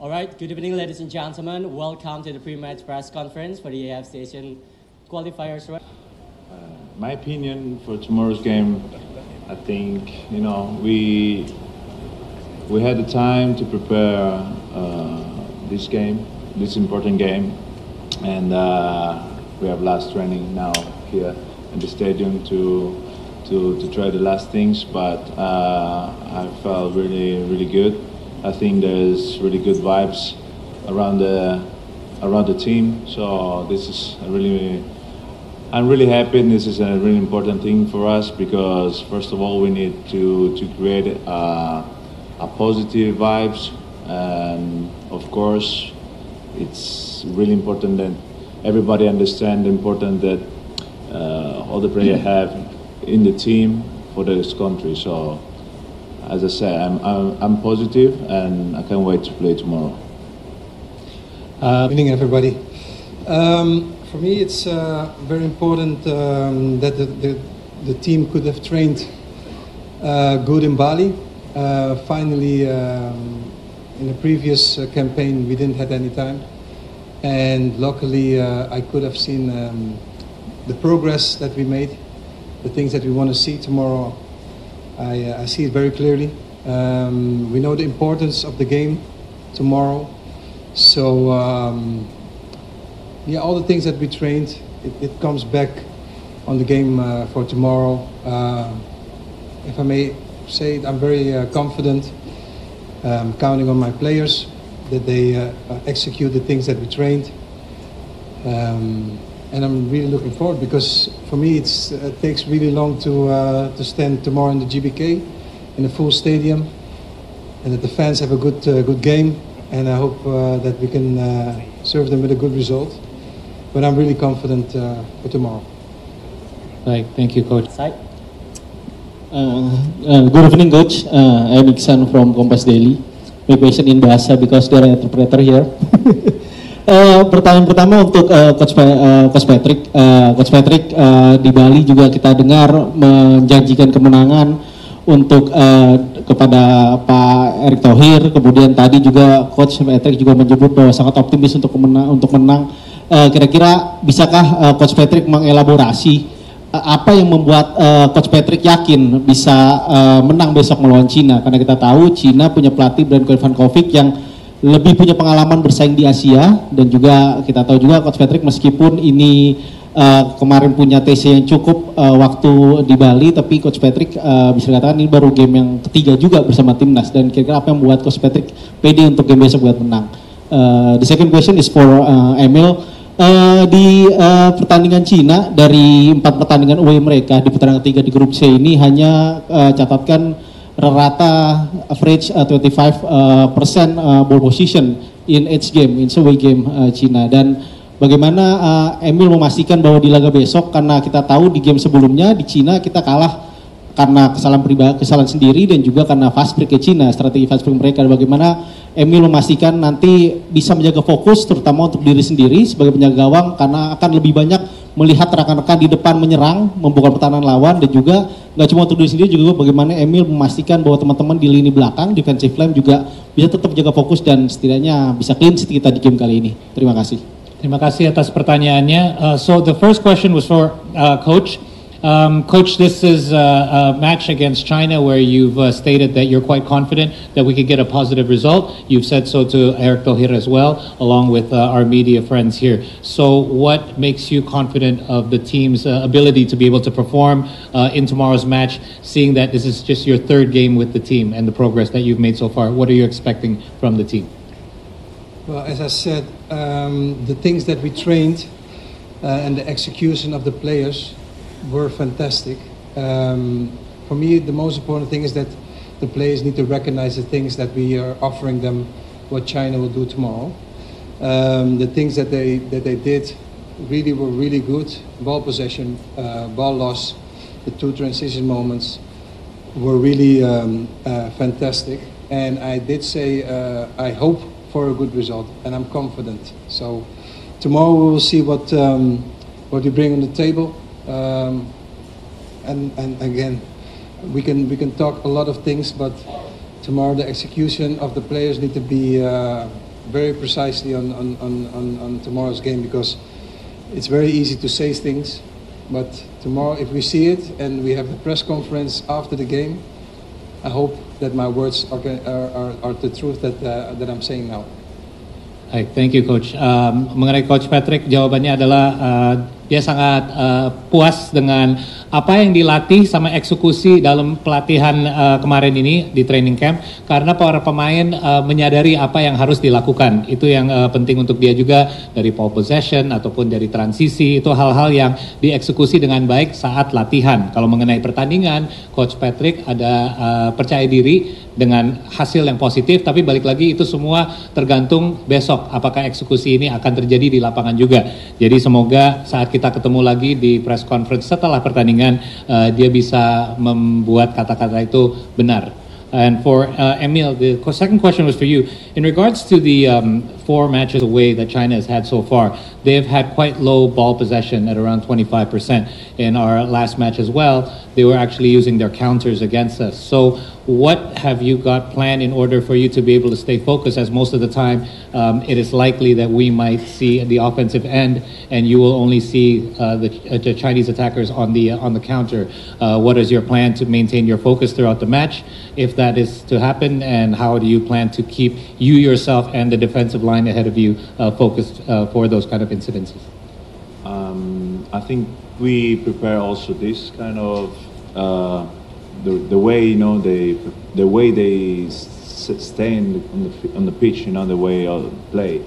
All right, good evening, ladies and gentlemen. Welcome to the pre-match press conference for the AF Station qualifiers. My opinion for tomorrow's game, I think we had the time to prepare this game, this important game, and we have last training now here in the stadium to try the last things. But I felt really good. I think there's really good vibes around the team. So this is I'm really happy, and this is a really important thing for us because first of all we need to create a positive vibes, and of course it's really important that everybody understand the importance that all the players have in the team for this country. So as I said, I'm positive and I can't wait to play tomorrow. Good evening, everybody. For me, it's very important that the team could have trained good in Bali. Finally, in the previous campaign, we didn't have any time, and luckily, I could have seen the progress that we made, the things that we want to see tomorrow. I see it very clearly. We know the importance of the game tomorrow. So, all the things that we trained, it comes back on the game for tomorrow. If I may say it, I'm very confident, counting on my players, that they execute the things that we trained. And I'm really looking forward because for me it takes really long to stand tomorrow in the GBK in a full stadium, and that the fans have a good game, and I hope that we can serve them with a good result. But I'm really confident for tomorrow. Right, thank you, Coach. Good evening, Coach. I'm Iksan from Kompas Daily. My question in Bahasa because there are interpreter here. Pertanyaan pertama untuk Coach Patrick. Coach Patrick, di Bali juga kita dengar menjanjikan kemenangan untuk kepada Pak Erick Thohir. Kemudian tadi juga Coach Patrick juga menyebut bahwa sangat optimis untuk menang. Kira-kira bisakah Coach Patrick mengelaborasi apa yang membuat Coach Patrick yakin bisa menang besok melawan Cina? Karena kita tahu Cina punya pelatih Branko Ivankovic yang lebih punya pengalaman bersaing di Asia, dan juga kita tahu juga Coach Patrick meskipun ini kemarin punya TC yang cukup waktu di Bali, tapi Coach Patrick bisa dikatakan ini baru game yang ketiga juga bersama timnas, dan kira-kira apa yang membuat Coach Patrick pede untuk game besok buat menang? The second question is for Emil. Di pertandingan Cina, dari 4 pertandingan away mereka di putaran ketiga di grup C ini hanya catatkan rata average 25% ball position in each game, in away game Cina. Dan bagaimana Emil memastikan bahwa di laga besok, karena kita tahu di game sebelumnya di Cina kita kalah karena kesalahan sendiri dan juga karena fast break ke Cina, strategi fast break mereka. Bagaimana Emil memastikan nanti bisa menjaga fokus terutama untuk diri sendiri sebagai penjaga gawang, karena akan lebih banyak melihat rekan-rekan di depan menyerang, membuka pertahanan lawan, dan juga nggak cuma untuk diri sendiri, juga bagaimana Emil memastikan bahwa teman-teman di lini belakang, defensive line juga bisa tetap jaga fokus dan setidaknya bisa clean sheet kita di game kali ini. Terima kasih. Terima kasih atas pertanyaannya. So the first question was for Coach. Coach, this is a match against China where you've stated that you're quite confident that we could get a positive result. You've said so to Erick Thohir as well, along with our media friends here. So what makes you confident of the team's ability to be able to perform in tomorrow's match, seeing that this is just your third game with the team and the progress that you've made so far? What are you expecting from the team? Well, as I said, the things that we trained and the execution of the players were fantastic. For me, the most important thing is that the players need to recognize the things that we are offering them, what China will do tomorrow. The things that they did were really good. Ball possession, ball loss, the 2 transition moments were really fantastic. And I did say I hope for a good result, and I'm confident. So tomorrow we will see what you bring on the table. And again, we can talk a lot of things, but tomorrow the execution of the players need to be very precisely on tomorrow's game, because it's very easy to say things, but tomorrow if we see it and we have the press conference after the game, I hope that my words are the truth that I'm saying now. Baik, thank you Coach. Mengenai Coach Patrick, jawabannya adalah dia sangat puas dengan apa yang dilatih sama eksekusi dalam pelatihan kemarin ini di training camp, karena para pemain menyadari apa yang harus dilakukan. Itu yang penting untuk dia juga, dari ball possession ataupun dari transisi, itu hal-hal yang dieksekusi dengan baik saat latihan. Kalau mengenai pertandingan, Coach Patrick ada percaya diri dengan hasil yang positif, tapi balik lagi itu semua tergantung besok apakah eksekusi ini akan terjadi di lapangan juga. Jadi semoga saat kita ketemu lagi di press conference setelah pertandingan, dia bisa membuat kata-kata itu benar. And for Emil, the second question was for you. In regards to the 4 matches away that China has had so far, they've had quite low ball possession at around 25%. In our last match as well, they were actually using their counters against us. So what have you got planned in order for you to be able to stay focused, as most of the time it is likely that we might see the offensive end and you will only see the Chinese attackers on the counter. What is your plan to maintain your focus throughout the match, if that is to happen, and how do you plan to keep you yourself and the defensive line ahead of you focused for those kind of incidences? I think we prepare also this kind of the way the way they stay on the pitch, the way they play.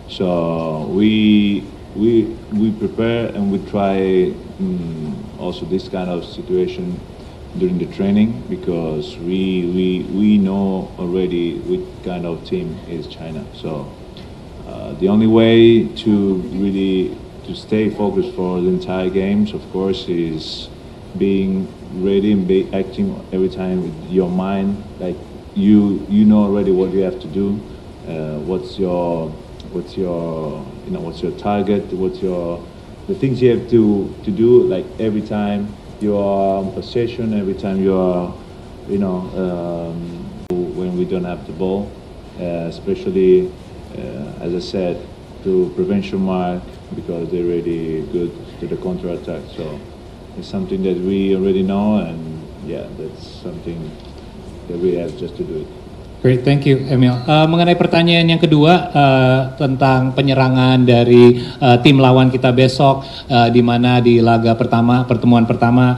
So we prepare and we try also this kind of situation during the training, because we know already which kind of team is China. So the only way to really to stay focused for the entire games, of course, is being ready and acting every time with your mind, like you know already what you have to do, what's your target, the things you have to do, like every time you are on possession, every time you are when we don't have the ball, especially as I said, to prevention mark, because they're really good to the counter attack. So it's something that we already know, and yeah, that's something that we have just to do it. Great, thank you, Emil. Mengenai pertanyaan yang kedua tentang penyerangan dari tim lawan kita besok, di mana di laga pertama, pertemuan pertama,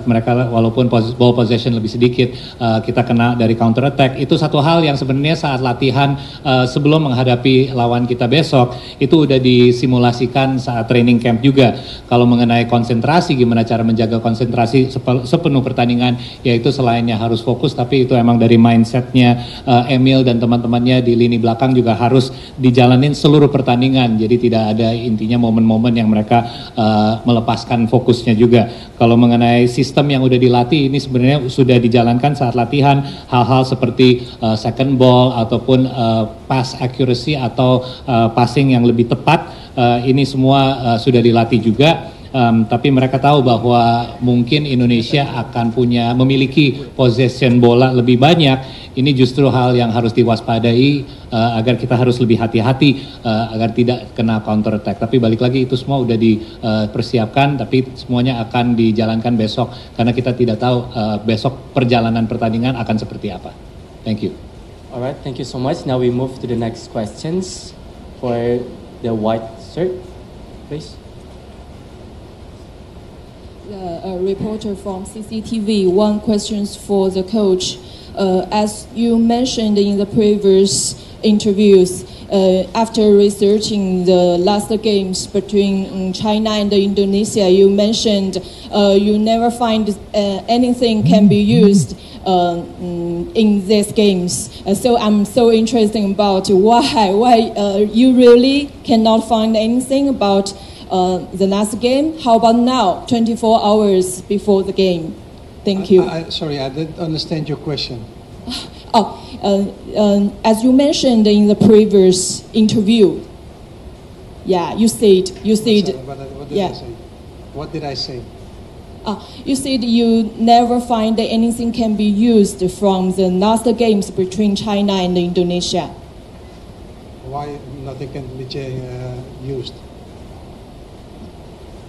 mereka walaupun ball possession lebih sedikit, kita kena dari counter attack. Itu satu hal yang sebenarnya saat latihan sebelum menghadapi lawan kita besok itu udah disimulasikan saat training camp juga. Kalau mengenai konsentrasi, gimana cara menjaga konsentrasi sepenuh pertandingan, yaitu selainnya harus fokus, tapi itu emang dari mindsetnya Emil dan teman-temannya di lini belakang juga harus dijalanin seluruh pertandingan. Jadi tidak ada intinya momen-momen yang mereka melepaskan fokusnya juga. Kalau mengenai sistem yang udah dilatih, ini sebenarnya sudah dijalankan saat latihan, hal-hal seperti second ball ataupun pass accuracy atau passing yang lebih tepat, ini semua sudah dilatih juga. Tapi mereka tahu bahwa mungkin Indonesia akan memiliki possession bola lebih banyak. Ini justru hal yang harus diwaspadai, agar kita harus lebih hati-hati agar tidak kena counter attack. Tapi balik lagi, itu semua udah dipersiapkan, tapi semuanya akan dijalankan besok, karena kita tidak tahu besok perjalanan pertandingan akan seperti apa. Thank you. Alright, thank you so much. Now we move to the next questions for the white shirt, please. A reporter from CCTV. One question for the coach. As you mentioned in the previous interviews, after researching the last games between China and Indonesia, you mentioned you never find anything can be used in these games. So I'm so interested about why you really cannot find anything about the last game. How about now, 24 hours before the game? Thank you. Sorry, I didn't understand your question. As you mentioned in the previous interview, yeah, you said. Sorry, what did I say? What did I say? You said you never find that anything can be used from the last games between China and Indonesia. Why nothing can be used?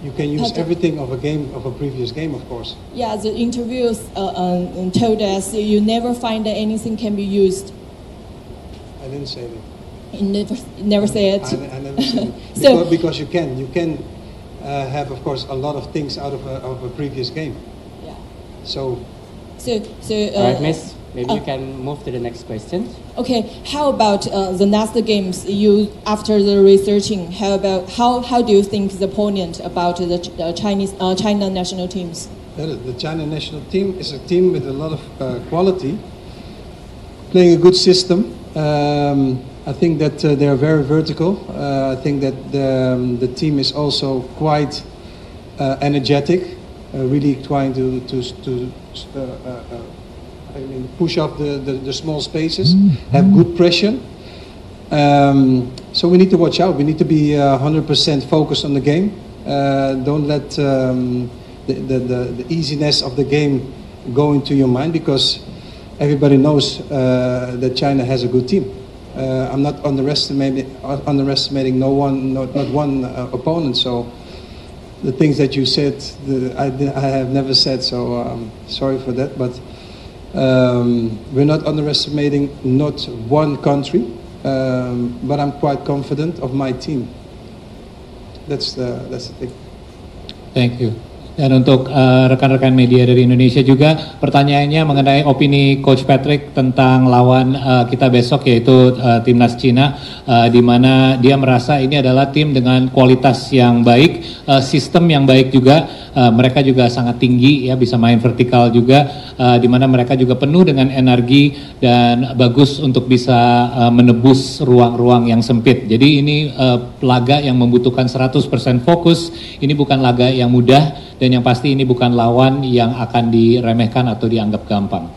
You can use everything of a previous game, of course. Yeah, the interviews told us you never find that anything can be used. I didn't say that. You never said. I never said it. Because you can have, of course, a lot of things out of a previous game. Yeah. So. All right, Miss. Maybe you can move to the next question. Okay. How about the next games? You after the researching, how do you think the opponent about the China national teams? The China national team is a team with a lot of quality, playing a good system. I think that they are very vertical. I think that the team is also quite energetic, really trying to push up the small spaces, have good pressure. So we need to watch out. We need to be 100% focused on the game. Don't let the easiness of the game go into your mind, because everybody knows that China has a good team. I'm not underestimating not one opponent. So the things that you said, I have never said. So sorry for that, but. We're not underestimating not one country, but I'm quite confident of my team. That's the thing. Thank you. Dan untuk rekan-rekan media dari Indonesia juga, pertanyaannya mengenai opini Coach Patrick tentang lawan kita besok, yaitu Timnas Cina, di mana dia merasa ini adalah tim dengan kualitas yang baik, sistem yang baik juga, mereka juga sangat tinggi, ya, bisa main vertikal juga, di mana mereka juga penuh dengan energi dan bagus untuk bisa menebus ruang-ruang yang sempit. Jadi ini laga yang membutuhkan 100% fokus, ini bukan laga yang mudah, dan yang pasti ini bukan lawan yang akan diremehkan atau dianggap gampang.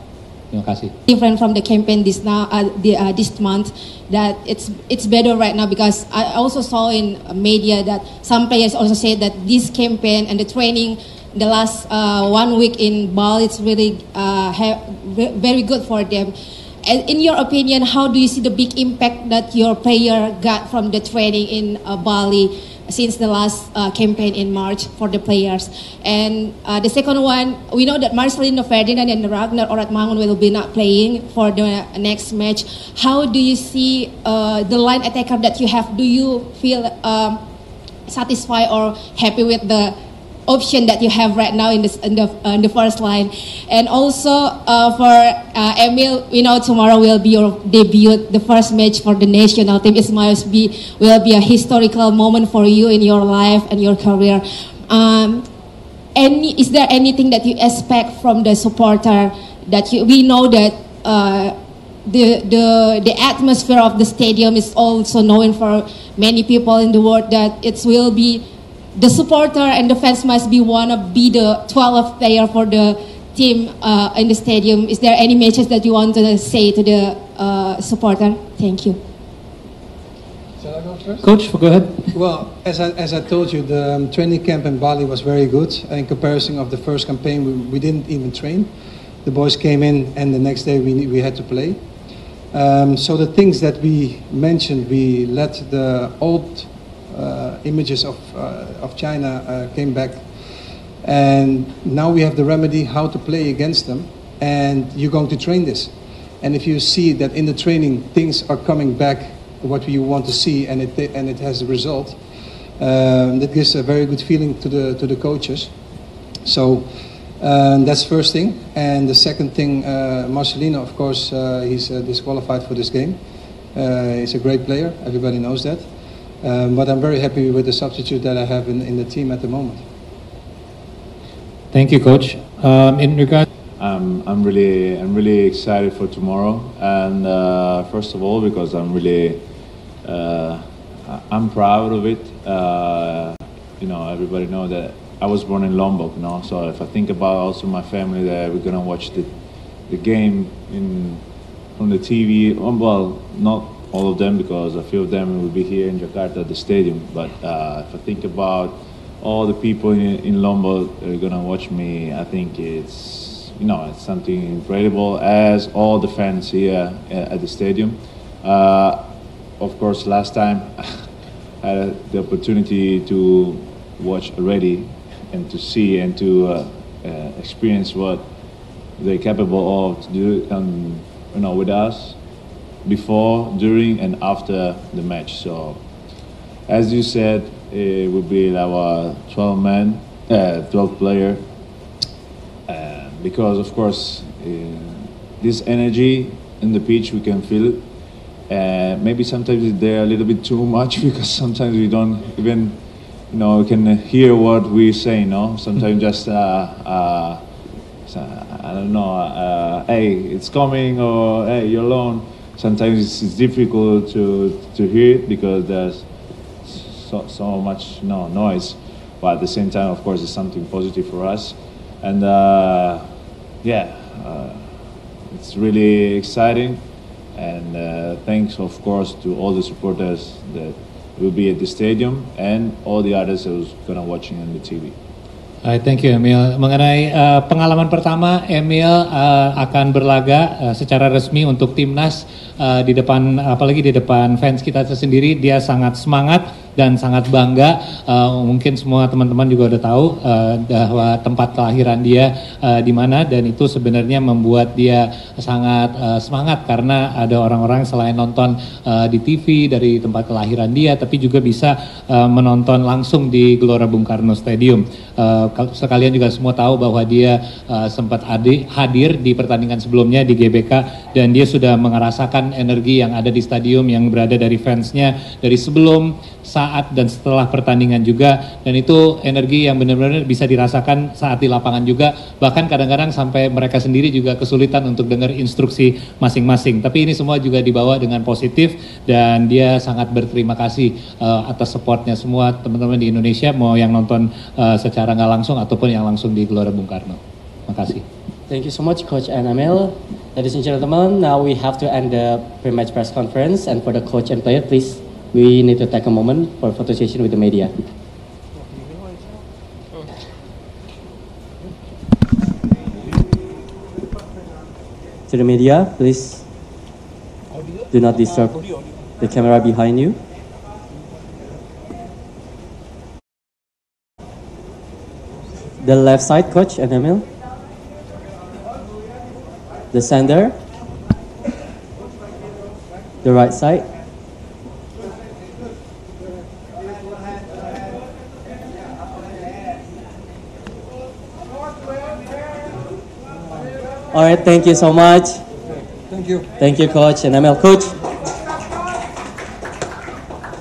Terima kasih. Different from the campaign this month, that it's better right now, because I also saw in media that some players also say that this campaign and the training the last 1 week in Bali, it's really very good for them. And in your opinion, how do you see the big impact that your player got from the training in Bali since the last campaign in March for the players? And the second one, we know that Marcelino Ferdinand and Ragnar Oratmangun will be not playing for the next match. How do you see the line attacker that you have? Do you feel satisfied or happy with the option that you have right now in the first line? And also for Emil, we know tomorrow will be your debut, the first match for the national team. It will be a historical moment for you in your life and your career. Is there anything that you expect from the supporter that we know that the atmosphere of the stadium is also known for many people in the world, that it will be the supporter and the fans must wanna be the 12th player for the team in the stadium. Is there any message that you want to say to the supporter? Thank you. Shall I go first? Coach, go ahead. Well, as I told you, the training camp in Bali was very good. In comparison of the first campaign, we didn't even train. The boys came in, and the next day we had to play. So the things that we mentioned, we let the old images of China came back, and now we have the remedy how to play against them, and you're going to train this. And if you see that in the training things are coming back what you want to see, and it has a result, that gives a very good feeling to the coaches. So that's first thing. And the second thing, Marcelino, of course, he's disqualified for this game. He's a great player, everybody knows that. But I'm very happy with the substitute that I have in the team at the moment. Thank you, Coach. In regard, I'm really excited for tomorrow, and first of all because I'm proud of it. Everybody know that I was born in Lombok, so if I think about also my family, that we're gonna watch the game from the TV. Well, not all of them, because a few of them will be here in Jakarta at the stadium. But if I think about all the people in Lombok that are gonna watch me, I think it's something incredible. As all the fans here at the stadium, of course, last time I had the opportunity to watch already and to see and to experience what they're capable of to do, with us before, during, and after the match. So, as you said, it would be our 12 player, because of course this energy in the pitch we can feel it. Maybe sometimes they're a little bit too much, because sometimes we don't even, we can hear what we say. Sometimes just I don't know. Hey, it's coming, or hey, you're alone. Sometimes it's difficult to hear it because there's so much noise. But at the same time, of course, it's something positive for us. And it's really exciting. And thanks, of course, to all the supporters that will be at the stadium and all the others who's gonna watching on the TV. Thank you, Emil. Mengenai pengalaman pertama, Emil akan berlaga secara resmi untuk timnas di depan, apalagi di depan fans kita sendiri. Dia sangat semangat dan sangat bangga. Mungkin semua teman-teman juga udah tahu bahwa tempat kelahiran dia di mana, dan itu sebenarnya membuat dia sangat semangat karena ada orang-orang selain nonton di TV dari tempat kelahiran dia, tapi juga bisa menonton langsung di Gelora Bung Karno Stadium. Sekalian juga semua tahu bahwa dia sempat hadir di pertandingan sebelumnya di GBK, dan dia sudah merasakan energi yang ada di stadium, yang berada dari fansnya dari sebelum, saat, dan setelah pertandingan juga. Dan itu energi yang benar-benar bisa dirasakan saat di lapangan juga, bahkan kadang-kadang sampai mereka sendiri juga kesulitan untuk dengar instruksi masing-masing. Tapi ini semua juga dibawa dengan positif, dan dia sangat berterima kasih atas supportnya semua teman-teman di Indonesia, mau yang nonton secara nggak langsung ataupun yang langsung di Gelora Bung Karno. Makasih. Thank you so much, Coach and Emil. Ladies and gentlemen, now we have to end the pre-match press conference, and for the coach and player, please, we need to take a moment for photo session with the media. To the media, please do not disturb the camera behind you. The left side, Coach and Emil. The center. The right side. All right, thank you so much. Thank you. Thank you, Coach and Emil. Coach.